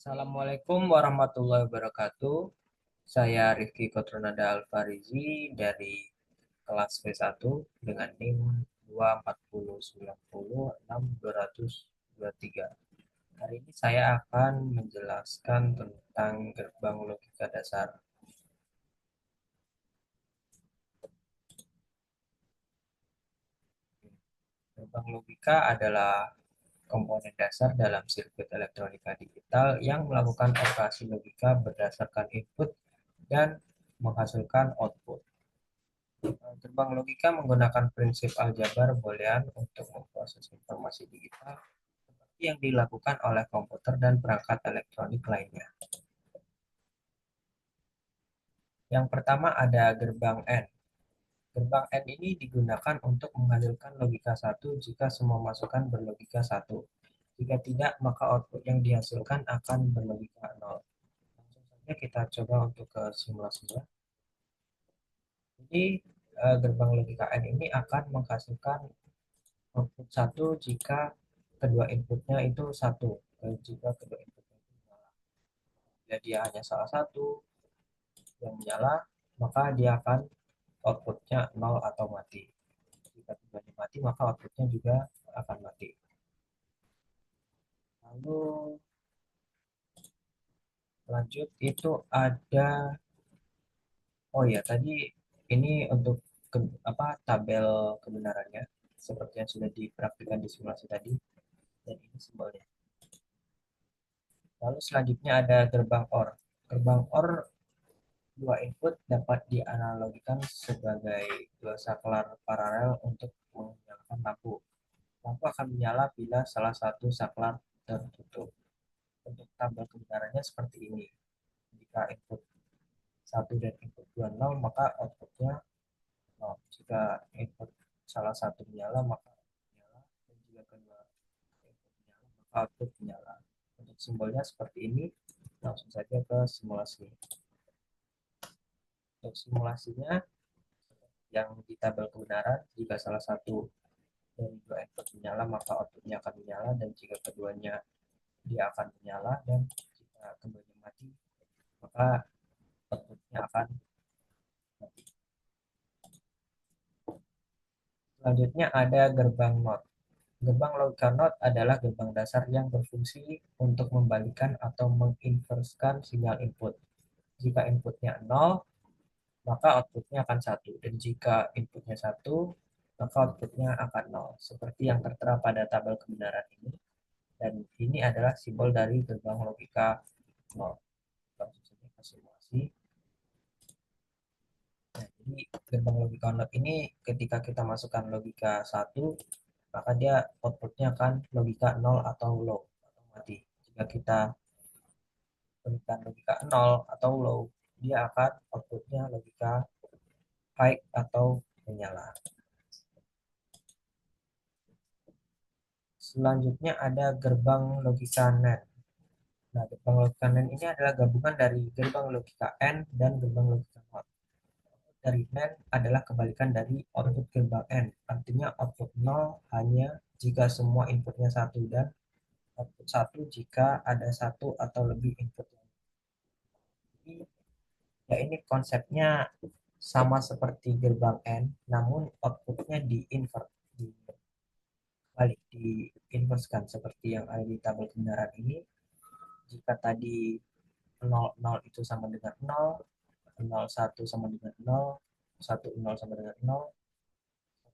Assalamualaikum warahmatullahi wabarakatuh. Saya Rifki Kotronada Alfarizi dari kelas V1 dengan NIM 240906223. Hari ini saya akan menjelaskan tentang gerbang logika dasar. Gerbang logika adalah komponen dasar dalam sirkuit elektronika digital yang melakukan operasi logika berdasarkan input dan menghasilkan output. Gerbang logika menggunakan prinsip aljabar boolean untuk memproses informasi digital seperti yang dilakukan oleh komputer dan perangkat elektronik lainnya. Yang pertama ada gerbang N. Gerbang N ini digunakan untuk menghasilkan logika satu jika semua masukan berlogika satu. Jika tidak, maka output yang dihasilkan akan berlogika 0. Langsung saja kita coba untuk ke simulasinya. Jadi, gerbang logika N ini akan menghasilkan output satu jika kedua inputnya itu satu. Jika kedua inputnya itu menyala. Bila dia hanya salah satu yang menyala, maka dia akan outputnya nol atau mati. Jika keduanya mati, maka outputnya juga akan mati. Lalu lanjut itu ada, oh ya tadi ini untuk tabel kebenarannya seperti yang sudah dipraktikkan di simulasi tadi, dan ini simbolnya. Lalu selanjutnya ada gerbang OR. Gerbang OR dua input dapat dianalogikan sebagai dua saklar paralel untuk menyalakan lampu. Lampu akan menyala bila salah satu saklar tertutup. Untuk tabel kebenarannya seperti ini. Jika input satu dan input 2 nol, maka outputnya nol. Jika input salah satu menyala, maka menyala. Dan jika kedua input menyala, maka output menyala. Untuk simbolnya seperti ini. Langsung saja ke simulasi. Untuk simulasinya, yang di tabel kebenaran, jika salah satu dari dua input menyala, maka outputnya akan menyala, dan jika keduanya dia akan menyala, dan jika keduanya mati, maka outputnya akan mati. Selanjutnya ada gerbang NOT. Gerbang logika NOT adalah gerbang dasar yang berfungsi untuk membalikan atau menginverskan sinyal input. Jika inputnya 0, maka outputnya akan satu, dan jika inputnya satu, maka outputnya akan 0, seperti yang tertera pada tabel kebenaran ini. Dan ini adalah simbol dari gerbang logika 0. Langsung saja ke simulasi. Nah, jadi gerbang logika 0 ini ketika kita masukkan logika satu, maka dia outputnya akan logika 0 atau low atau mati. Jika kita berikan logika 0 atau low, dia akan outputnya logika high atau menyala. Selanjutnya ada gerbang logika NAND. Nah, gerbang logika NAND ini adalah gabungan dari gerbang logika N dan gerbang logika NOT. Dari NAND adalah kebalikan dari output gerbang N. Artinya output 0 hanya jika semua inputnya satu, dan output satu jika ada satu atau lebih input. Jadi, ya ini konsepnya sama seperti gerbang N, namun outputnya di-invert, dibalik, di-inverskan seperti yang ada di tabel kebenaran ini. Jika tadi 0 itu sama dengan 0, 01 sama dengan 0, 10 sama dengan 0,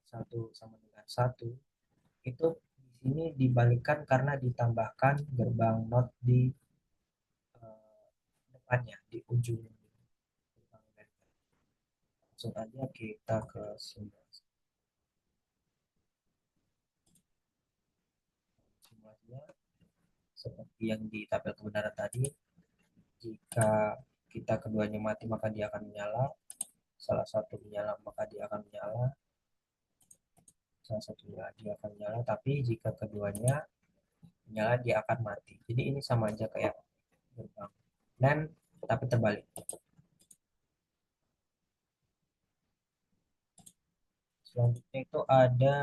1 sama dengan 1, itu di sini dibalikkan karena ditambahkan gerbang not di depannya, di ujung gerbang net. Langsung aja kita ke simulasinya seperti yang di tabel kebenaran tadi. Jika kita keduanya mati, maka dia akan menyala. Salah satu menyala, maka dia akan menyala. Salah satunya dia akan menyala, tapi jika keduanya menyala, dia akan mati. Jadi ini sama aja kayak gerbang dan tapi terbalik. Selanjutnya itu ada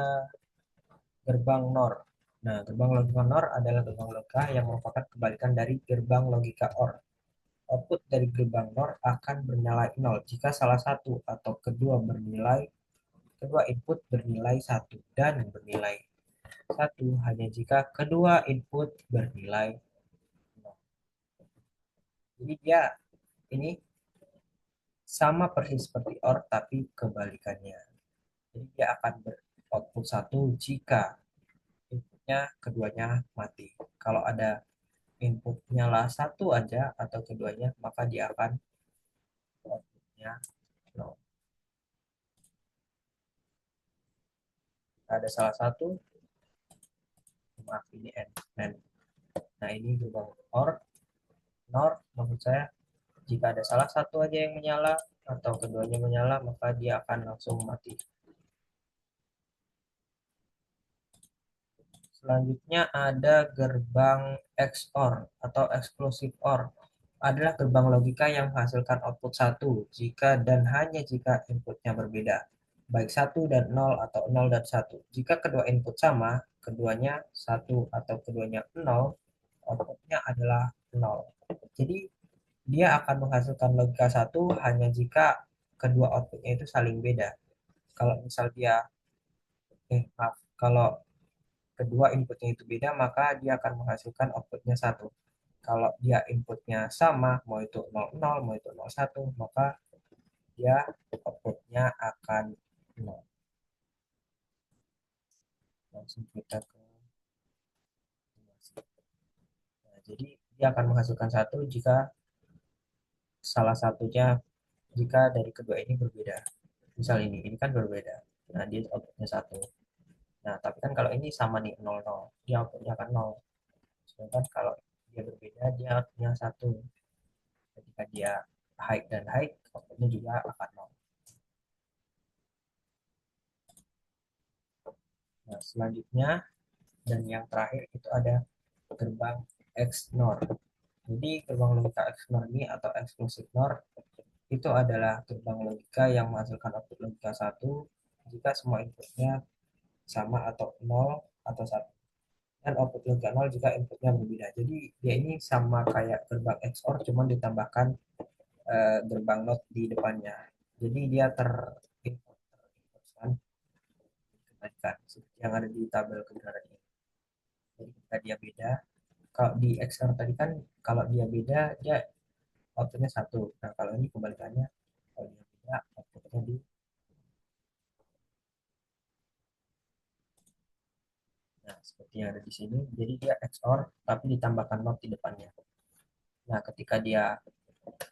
gerbang NOR. Nah, gerbang logika NOR adalah gerbang logika yang merupakan kebalikan dari gerbang logika OR. Output dari gerbang NOR akan bernilai 0 jika salah satu atau kedua input bernilai satu dan bernilai satu hanya jika kedua input bernilai 0. Jadi dia ini sama persis seperti OR tapi kebalikannya. Jadi dia akan beroutput satu jika inputnya keduanya mati. Kalau ada input nyala satu aja atau keduanya, maka dia akan outputnya 0. Ada salah satu, maaf ini N. Nah ini gerbang OR, NOR maksud saya, jika ada salah satu aja yang menyala atau keduanya menyala, maka dia akan langsung mati. Selanjutnya ada gerbang XOR atau exclusive OR. Adalah gerbang logika yang menghasilkan output satu jika dan hanya jika inputnya berbeda, baik satu dan 0 atau 0 dan satu. Jika kedua input sama, keduanya satu atau keduanya 0, outputnya adalah 0. Jadi dia akan menghasilkan logika satu hanya jika kedua outputnya itu saling beda. Kalau misal dia, maaf, kalau kedua inputnya itu beda, maka dia akan menghasilkan outputnya satu. Kalau dia inputnya sama, mau itu 00, mau itu 01, maka dia outputnya akan 0. Langsung kita ke animasi. Nah, jadi dia akan menghasilkan satu jika salah satunya, jika dari kedua ini berbeda. Misal ini kan berbeda. Nah, dia outputnya satu. Nah, tapi kan kalau ini sama nih 00, dia outputnya akan 0. Sedangkan kalau dia berbeda, dia outputnya satu. Ketika dia high dan high, outputnya juga akan 0. Nah, selanjutnya dan yang terakhir itu ada gerbang XNOR. Jadi gerbang logika XNOR ini atau exclusive NOR itu adalah gerbang logika yang menghasilkan output logika satu jika semua inputnya sama atau 0 atau satu, dan output logika 0 jika inputnya berbeda. Jadi dia ini sama kayak gerbang XOR cuman ditambahkan gerbang NOT di depannya. Jadi dia terinversan kebalikan seperti yang ada di tabel kebenaran ini. Jadi ketika dia beda, kalau di XOR tadi kan kalau dia beda dia outputnya satu. Nah kalau ini kebalikannya, kalau dia beda outputnya di, nah seperti yang ada di sini. Jadi dia XOR tapi ditambahkan not di depannya. Nah ketika dia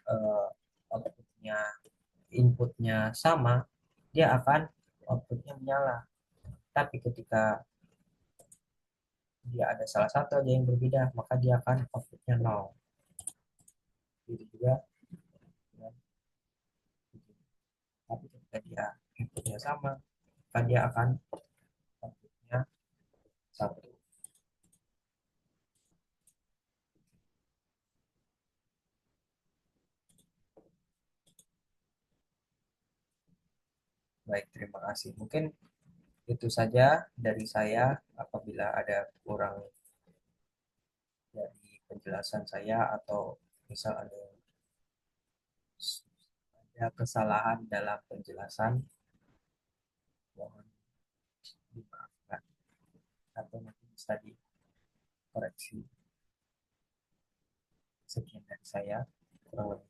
uh, outputnya inputnya sama, dia akan outputnya menyala. Tapi ketika dia ada salah satu aja yang berbeda, maka dia akan outputnya nol. Gitu juga. Ya. Tapi ketika dia inputnya sama, maka dia akan outputnya satu. Baik, terima kasih. Mungkin itu saja dari saya. Apabila ada kurang dari penjelasan saya atau misal ada kesalahan dalam penjelasan, mohon dimaafkan atau nanti bisa dikoreksi. Sekian dari saya. Kurang lebih.